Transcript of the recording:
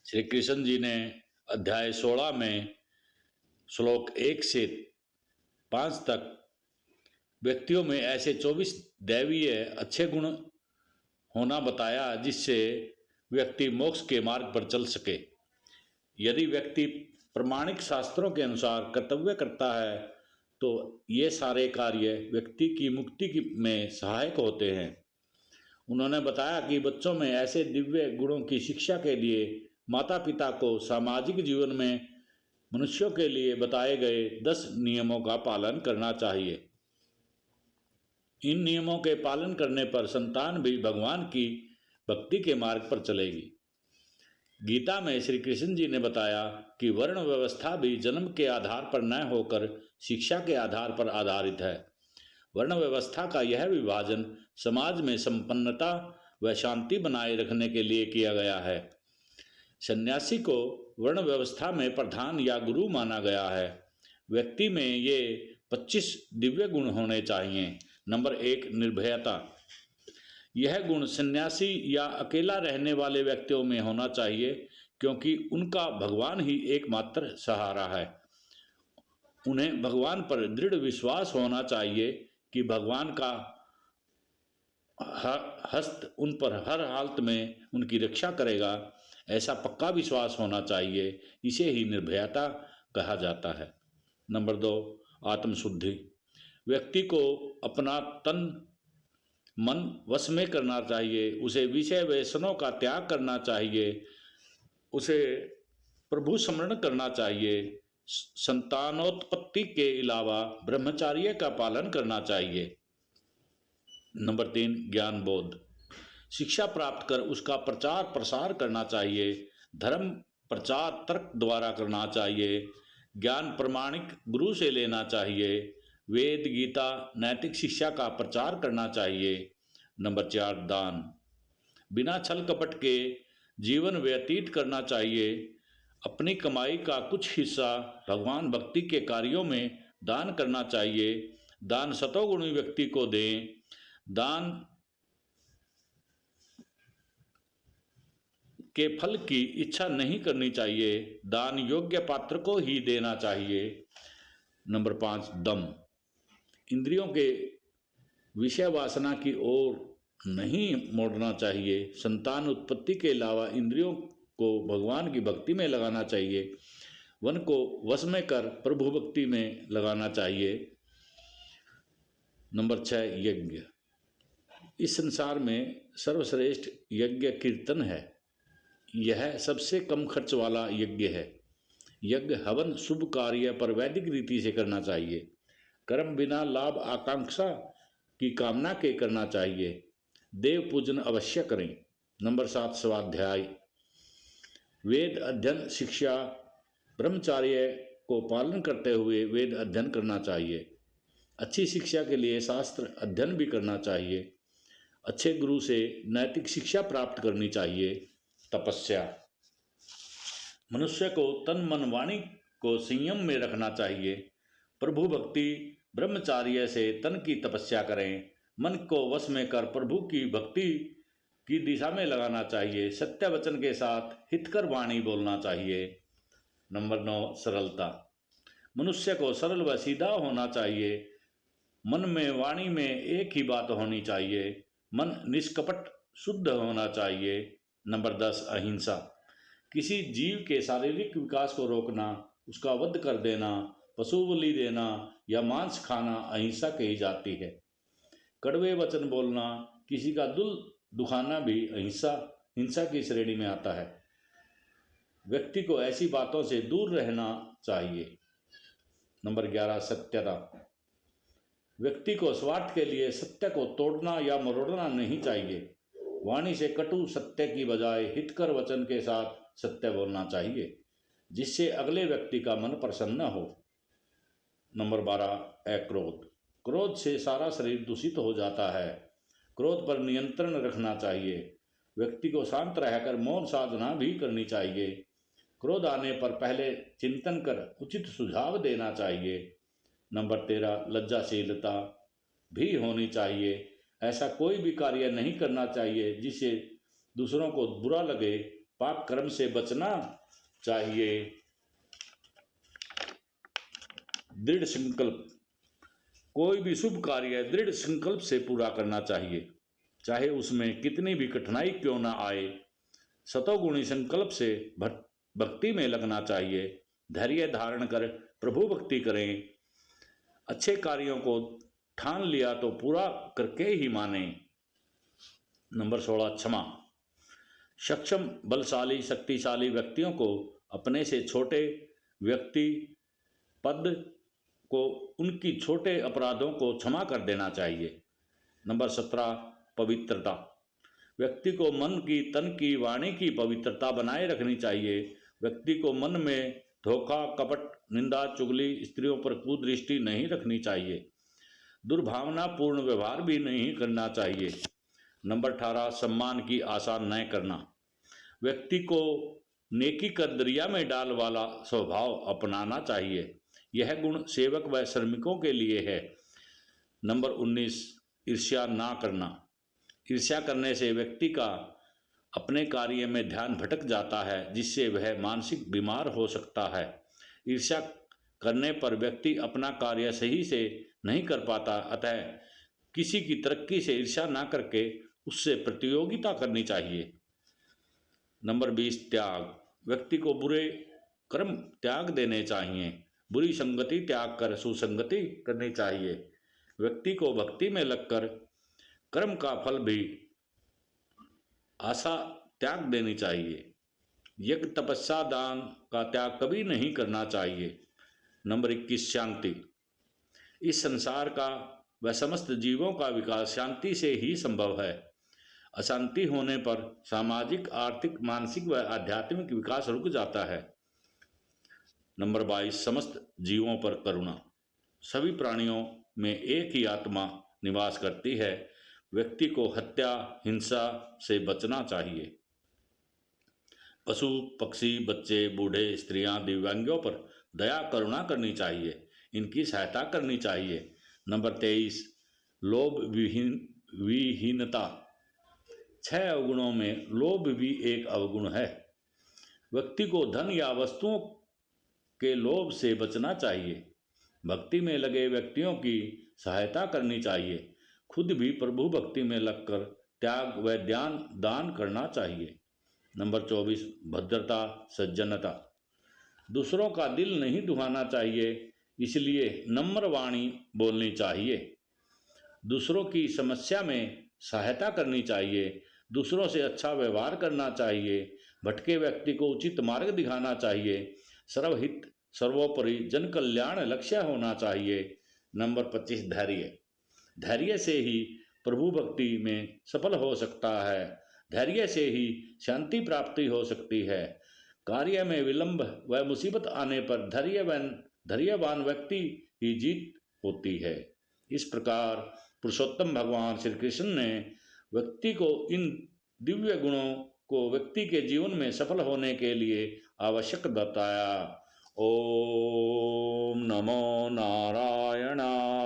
श्री कृष्ण जी ने अध्याय 16 में श्लोक 1 से 5 तक व्यक्तियों में ऐसे 24 दैवीय अच्छे गुण होना बताया जिससे व्यक्ति मोक्ष के मार्ग पर चल सके। यदि व्यक्ति प्रमाणिक शास्त्रों के अनुसार कर्तव्य करता है तो ये सारे कार्य व्यक्ति की मुक्ति में सहायक होते हैं। उन्होंने बताया कि बच्चों में ऐसे दिव्य गुणों की शिक्षा के लिए माता पिता को सामाजिक जीवन में मनुष्यों के लिए बताए गए 10 नियमों का पालन करना चाहिए। इन नियमों के पालन करने पर संतान भी भगवान की भक्ति के मार्ग पर चलेगी। गीता में श्री कृष्ण जी ने बताया कि वर्ण व्यवस्था भी जन्म के आधार पर न होकर शिक्षा के आधार पर आधारित है। वर्ण व्यवस्था का यह विभाजन समाज में संपन्नता व शांति बनाए रखने के लिए किया गया है। सन्यासी को वर्ण व्यवस्था में प्रधान या गुरु माना गया है। व्यक्ति में ये 25 दिव्य गुण होने चाहिए। नंबर 1, निर्भयता। यह गुण सन्यासी या अकेला रहने वाले व्यक्तियों में होना चाहिए क्योंकि उनका भगवान ही एकमात्र सहारा है। उन्हें भगवान पर दृढ़ विश्वास होना चाहिए कि भगवान का हस्त उन पर हर हालत में उनकी रक्षा करेगा। ऐसा पक्का विश्वास होना चाहिए। इसे ही निर्भयता कहा जाता है। नंबर 2, आत्मशुद्धि। व्यक्ति को अपना तन मन वश में करना चाहिए। उसे विषय व्यसनों का त्याग करना चाहिए। उसे प्रभु स्मरण करना चाहिए। संतानोत्पत्ति के अलावा ब्रह्मचर्य का पालन करना चाहिए। नंबर 3, ज्ञान बोध। शिक्षा प्राप्त कर उसका प्रचार प्रसार करना चाहिए। धर्म प्रचार तर्क द्वारा करना चाहिए। ज्ञान प्रमाणिक गुरु से लेना चाहिए। वेद गीता नैतिक शिक्षा का प्रचार करना चाहिए। नंबर 4, दान। बिना छल कपट के जीवन व्यतीत करना चाहिए। अपनी कमाई का कुछ हिस्सा भगवान भक्ति के कार्यों में दान करना चाहिए। दान सतोगुणी व्यक्ति को दें। दान के फल की इच्छा नहीं करनी चाहिए। दान योग्य पात्र को ही देना चाहिए। नंबर 5, दम। इंद्रियों के विषय वासना की ओर नहीं मोड़ना चाहिए। संतान उत्पत्ति के अलावा इंद्रियों को भगवान की भक्ति में लगाना चाहिए। वन को वश में कर प्रभु भक्ति में लगाना चाहिए। नंबर 6, यज्ञ। इस संसार में सर्वश्रेष्ठ यज्ञ कीर्तन है। यह सबसे कम खर्च वाला यज्ञ है। यज्ञ हवन शुभ कार्य पर वैदिक रीति से करना चाहिए। कर्म बिना लाभ आकांक्षा की कामना के करना चाहिए। देव पूजन अवश्य करें। नंबर 7, स्वाध्याय। वेद अध्ययन शिक्षा ब्रह्मचर्य को पालन करते हुए वेद अध्ययन करना चाहिए। अच्छी शिक्षा के लिए शास्त्र अध्ययन भी करना चाहिए। अच्छे गुरु से नैतिक शिक्षा प्राप्त करनी चाहिए। तपस्या। मनुष्य को तन मन वाणी को संयम में रखना चाहिए। प्रभु भक्ति ब्रह्मचर्य से तन की तपस्या करें। मन को वश में कर प्रभु की भक्ति की दिशा में लगाना चाहिए। सत्य वचन के साथ हितकर वाणी बोलना चाहिए। नंबर 9, सरलता। मनुष्य को सरल व सीधा होना चाहिए। मन में वाणी में एक ही बात होनी चाहिए। मन निष्कपट शुद्ध होना चाहिए। नंबर 10, अहिंसा। किसी जीव के शारीरिक विकास को रोकना, उसका वध कर देना, पशु बलि देना या मांस खाना अहिंसा कही जाती है। कड़वे वचन बोलना, किसी का दिल दुखाना भी हिंसा की श्रेणी में आता है। व्यक्ति को ऐसी बातों से दूर रहना चाहिए। नंबर 11, सत्यता। व्यक्ति को स्वार्थ के लिए सत्य को तोड़ना या मरोड़ना नहीं चाहिए। वाणी से कटु सत्य की बजाय हितकर वचन के साथ सत्य बोलना चाहिए जिससे अगले व्यक्ति का मन प्रसन्न हो। नंबर 12, अक्रोध। क्रोध से सारा शरीर दूषित हो जाता है। क्रोध पर नियंत्रण रखना चाहिए। व्यक्ति को शांत रहकर मौन साधना भी करनी चाहिए। क्रोध आने पर पहले चिंतन कर उचित सुझाव देना चाहिए। नंबर 13 लज्जाशीलता भी होनी चाहिए। ऐसा कोई भी कार्य नहीं करना चाहिए जिससे दूसरों को बुरा लगे। पाप कर्म से बचना चाहिए। दृढ़ संकल्प, कोई भी शुभ कार्य दृढ़ संकल्प से पूरा करना चाहिए, चाहे उसमें कितनी भी कठिनाई क्यों ना आए। सतोगुणी संकल्प से भक्ति में लगना चाहिए। धैर्य धारण कर प्रभु भक्ति करें। अच्छे कार्यों को ठान लिया तो पूरा करके ही माने। नंबर 16 क्षमा, सक्षम बलशाली शक्तिशाली व्यक्तियों को अपने से छोटे व्यक्ति पद को उनकी छोटे अपराधों को क्षमा कर देना चाहिए। नंबर 17 पवित्रता, व्यक्ति को मन की तन की वाणी की पवित्रता बनाए रखनी चाहिए। व्यक्ति को मन में धोखा कपट निंदा चुगली स्त्रियों पर कुदृष्टि नहीं रखनी चाहिए। दुर्भावनापूर्ण व्यवहार भी नहीं करना चाहिए। नंबर 18 सम्मान की आशा न करना, व्यक्ति को नेकी कर दरिया में डाल वाला स्वभाव अपनाना चाहिए। यह गुण सेवक व श्रमिकों के लिए है। नंबर 19 ईर्ष्या ना करना, ईर्ष्या करने से व्यक्ति का अपने कार्य में ध्यान भटक जाता है जिससे वह मानसिक बीमार हो सकता है। ईर्ष्या करने पर व्यक्ति अपना कार्य सही से नहीं कर पाता। अतः किसी की तरक्की से ईर्ष्या ना करके उससे प्रतियोगिता करनी चाहिए। नंबर 20 त्याग, व्यक्ति को बुरे कर्म त्याग देने चाहिए। बुरी संगति त्याग कर सुसंगति करनी चाहिए। व्यक्ति को भक्ति में लगकर कर्म का फल भी आशा त्याग देनी चाहिए। यज्ञ तपस्या दान का त्याग कभी नहीं करना चाहिए। नंबर 21 शांति, इस संसार का व समस्त जीवों का विकास शांति से ही संभव है। अशांति होने पर सामाजिक आर्थिक मानसिक व आध्यात्मिक विकास रुक जाता है। नंबर 22 समस्त जीवों पर करुणा, सभी प्राणियों में एक ही आत्मा निवास करती है। व्यक्ति को हत्या हिंसा से बचना चाहिए। पशु पक्षी बच्चे बूढ़े स्त्रियां दिव्यांगों पर दया करुणा करनी चाहिए, इनकी सहायता करनी चाहिए। नंबर 23 लोभ विहीनता, 6 अवगुणों में लोभ भी एक अवगुण है। व्यक्ति को धन या वस्तुओं के लोभ से बचना चाहिए। भक्ति में लगे व्यक्तियों की सहायता करनी चाहिए। खुद भी प्रभु भक्ति में लगकर त्याग व ध्यान दान करना चाहिए। नंबर 24 भद्रता सज्जनता, दूसरों का दिल नहीं दुखाना चाहिए, इसलिए नम्र वाणी बोलनी चाहिए। दूसरों की समस्या में सहायता करनी चाहिए। दूसरों से अच्छा व्यवहार करना चाहिए। भटके व्यक्ति को उचित मार्ग दिखाना चाहिए। सर्वहित सर्वोपरि जन कल्याण लक्ष्य होना चाहिए। नंबर 25 धैर्य, धैर्य से ही प्रभु भक्ति में सफल हो सकता है। धैर्य से ही शांति प्राप्ति हो सकती है। कार्य में विलंब व मुसीबत आने पर धैर्यवान व्यक्ति ही जीत होती है। इस प्रकार पुरुषोत्तम भगवान श्री कृष्ण ने व्यक्ति को इन दिव्य गुणों को व्यक्ति के जीवन में सफल होने के लिए आवश्यक बताया। ओम नमो नारायणाय।